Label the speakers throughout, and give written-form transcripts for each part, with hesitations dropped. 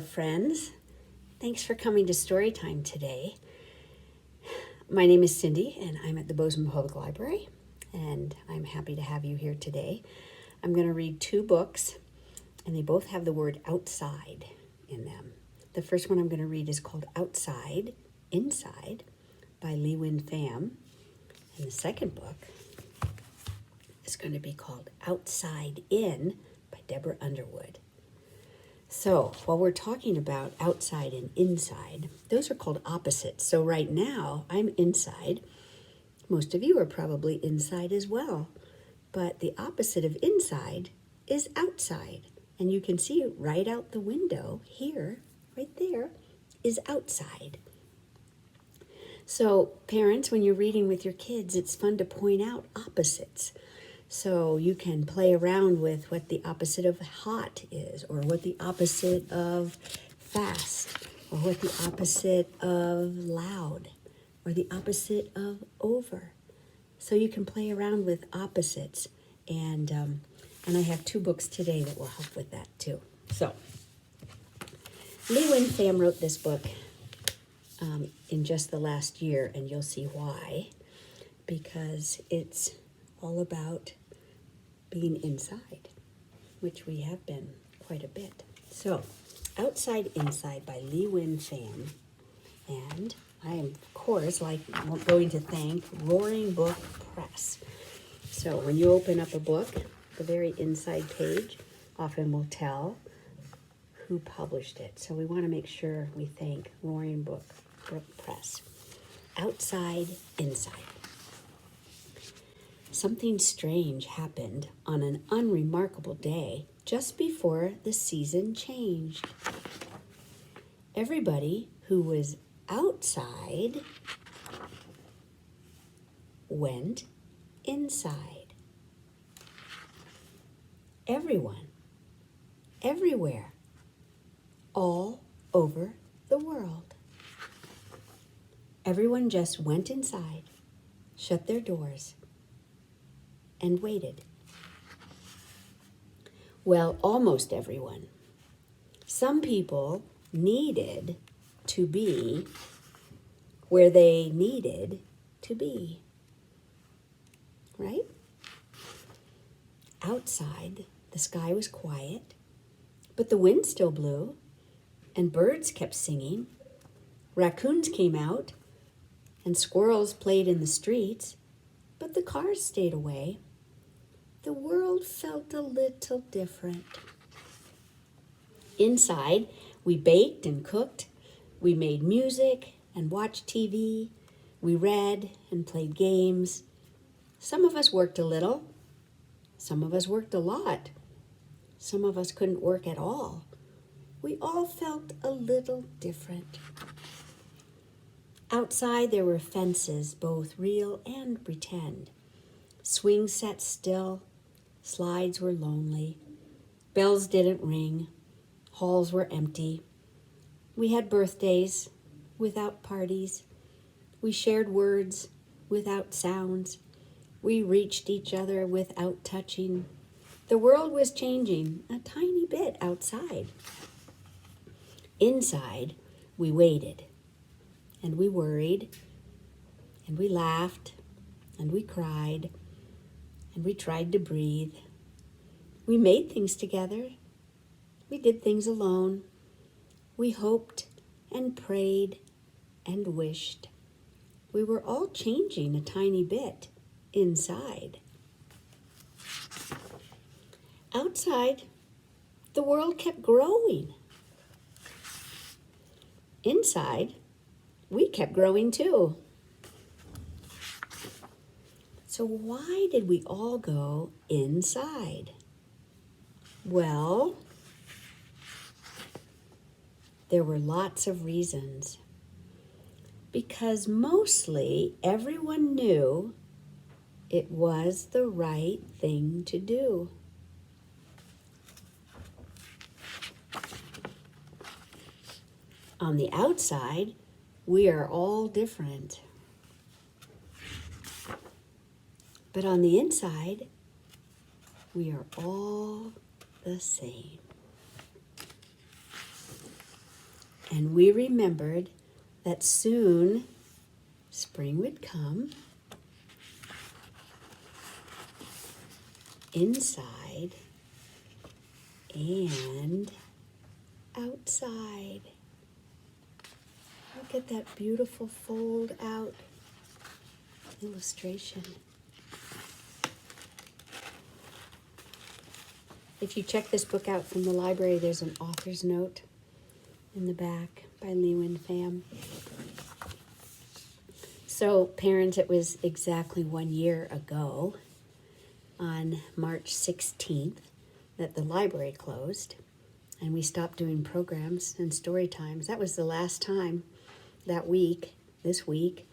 Speaker 1: friends. Thanks for coming to Storytime today. My name is Cindy, and I'm at the Bozeman Public Library, and I'm happy to have you here today. I'm going to read two books, and they both have the word outside in them. The first one I'm going to read is called Outside, Inside by Lee Win Pham, and the second book is going to be called Outside In by Deborah Underwood. So while we're talking about outside and inside, those are called opposites. So right now I'm inside. Most of you are probably inside as well. But the opposite of inside is outside. And you can see it right out the window here, right there, is outside. So parents, when you're reading with your kids, it's fun to point out opposites. So you can play around with what the opposite of hot is, or what the opposite of fast, or what the opposite of loud, or the opposite of over. So you can play around with opposites, and I have two books today that will help with that too. So Lee Win Pham wrote this book in just the last year, and you'll see why, because it's all about being inside, which we have been quite a bit. So, Outside Inside by Lee Win Pham. And I am, of course, going to thank Roaring Book Press. So when you open up a book, the very inside page often will tell who published it. So we want to make sure we thank Roaring Book Press. Outside Inside. Something strange happened on an unremarkable day just before the season changed. Everybody who was outside went inside. Everyone, everywhere, all over the world. Everyone just went inside, shut their doors, and waited. Well, almost everyone. Some people needed to be where they needed to be. Right? Outside, the sky was quiet, but the wind still blew, and birds kept singing. Raccoons came out, and squirrels played in the streets, but the cars stayed away. The world felt a little different. Inside, we baked and cooked. We made music and watched TV. We read and played games. Some of us worked a little. Some of us worked a lot. Some of us couldn't work at all. We all felt a little different. Outside, there were fences, both real and pretend. Swings sat still. Slides were lonely. Bells didn't ring. Halls were empty. We had birthdays without parties. We shared words without sounds. We reached each other without touching. The world was changing a tiny bit outside. Inside, we waited, and we worried, and we laughed, and we cried, and we tried to breathe. We made things together. We did things alone. We hoped and prayed and wished. We were all changing a tiny bit inside. Outside, the world kept growing. Inside, we kept growing too. So why did we all go inside? Well, there were lots of reasons. Because mostly everyone knew it was the right thing to do. On the outside, we are all different. But on the inside, we are all the same. And we remembered that soon spring would come inside and outside. Look at that beautiful fold out illustration. If you check this book out from the library, there's an author's note in the back by Lewin Pham. So, parents, it was exactly 1 year ago, on March 16th, that the library closed, and we stopped doing programs and story times. That was the last time that week, this week,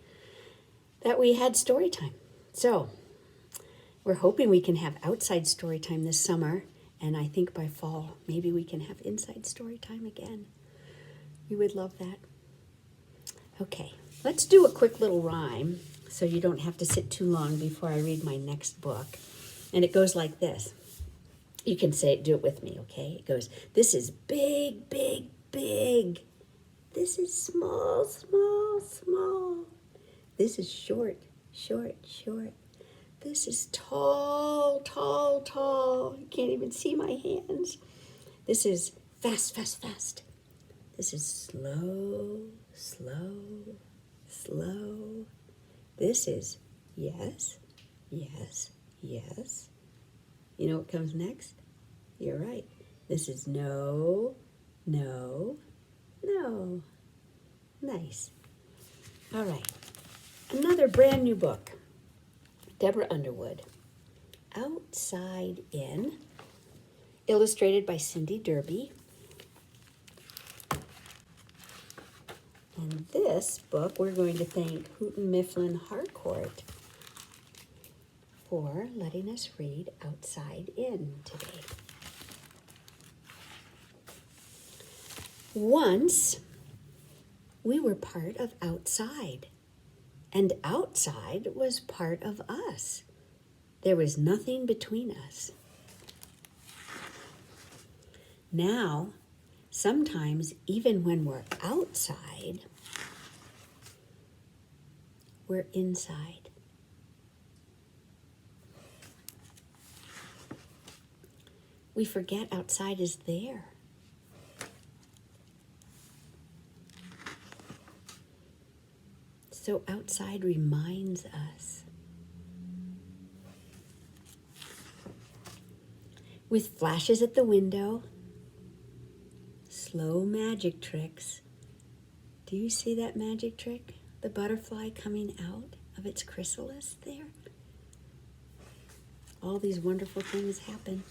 Speaker 1: that we had story time. So, we're hoping we can have outside story time this summer, and I think by fall, maybe we can have inside story time again. You would love that. Okay, let's do a quick little rhyme so you don't have to sit too long before I read my next book. And it goes like this. You can say it, do it with me, okay? It goes, this is big, big, big. This is small, small, small. This is short, short, short. This is tall, tall, tall. You can't even see my hands. This is fast, fast, fast. This is slow, slow, slow. This is yes, yes, yes. You know what comes next? You're right. This is no, no, no. Nice. All right. Another brand new book. Deborah Underwood. Outside In. Illustrated by Cindy Derby. And this book, we're going to thank Houghton Mifflin Harcourt for letting us read Outside In today. Once, we were part of outside, and outside was part of us. There was nothing between us. Now, sometimes, even when we're outside, we're inside. We forget outside is there. So outside reminds us. With flashes at the window, slow magic tricks. Do you see that magic trick? The butterfly coming out of its chrysalis there? All these wonderful things happen.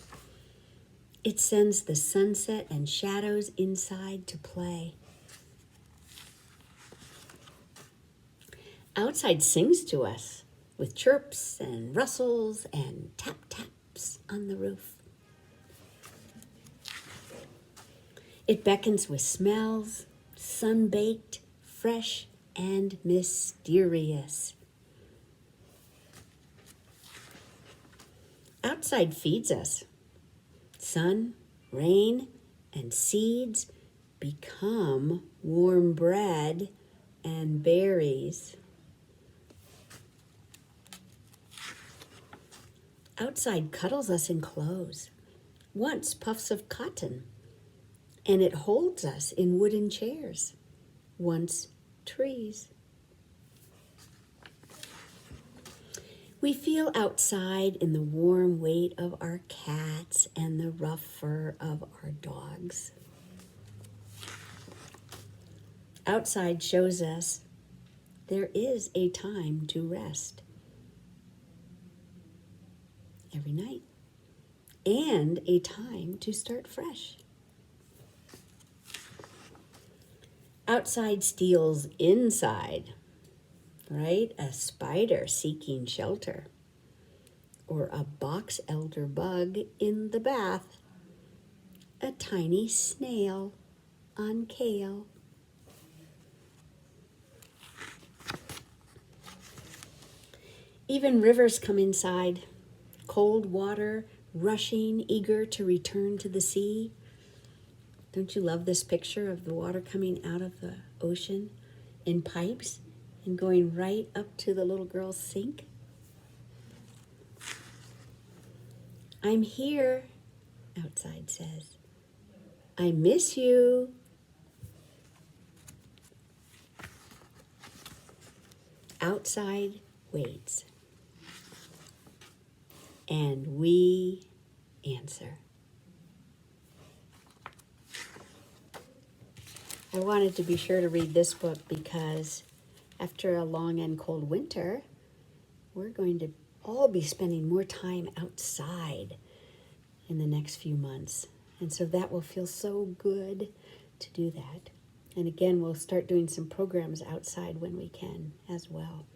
Speaker 1: It sends the sunset and shadows inside to play. Outside sings to us with chirps and rustles and tap-taps on the roof. It beckons with smells, sun-baked, fresh, and mysterious. Outside feeds us. Sun, rain, and seeds become warm bread and berries. Outside cuddles us in clothes, once puffs of cotton, and it holds us in wooden chairs, once trees. We feel outside in the warm weight of our cats and the rough fur of our dogs. Outside shows us there is a time to rest every night and a time to start fresh. Outside steals inside, right? A spider seeking shelter, or a box elder bug in the bath, a tiny snail on kale. Even rivers come inside, cold water rushing, eager to return to the sea. Don't you love this picture of the water coming out of the ocean in pipes and going right up to the little girl's sink? I'm here, outside says. I miss you. Outside waits. And we answer. I wanted to be sure to read this book because after a long and cold winter, we're going to all be spending more time outside in the next few months. And so that will feel so good to do that. And again, we'll start doing some programs outside when we can as well.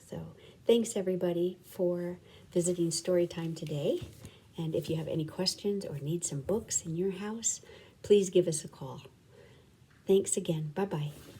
Speaker 1: So thanks everybody for visiting Storytime today. And if you have any questions or need some books in your house, please give us a call. Thanks again. Bye-bye.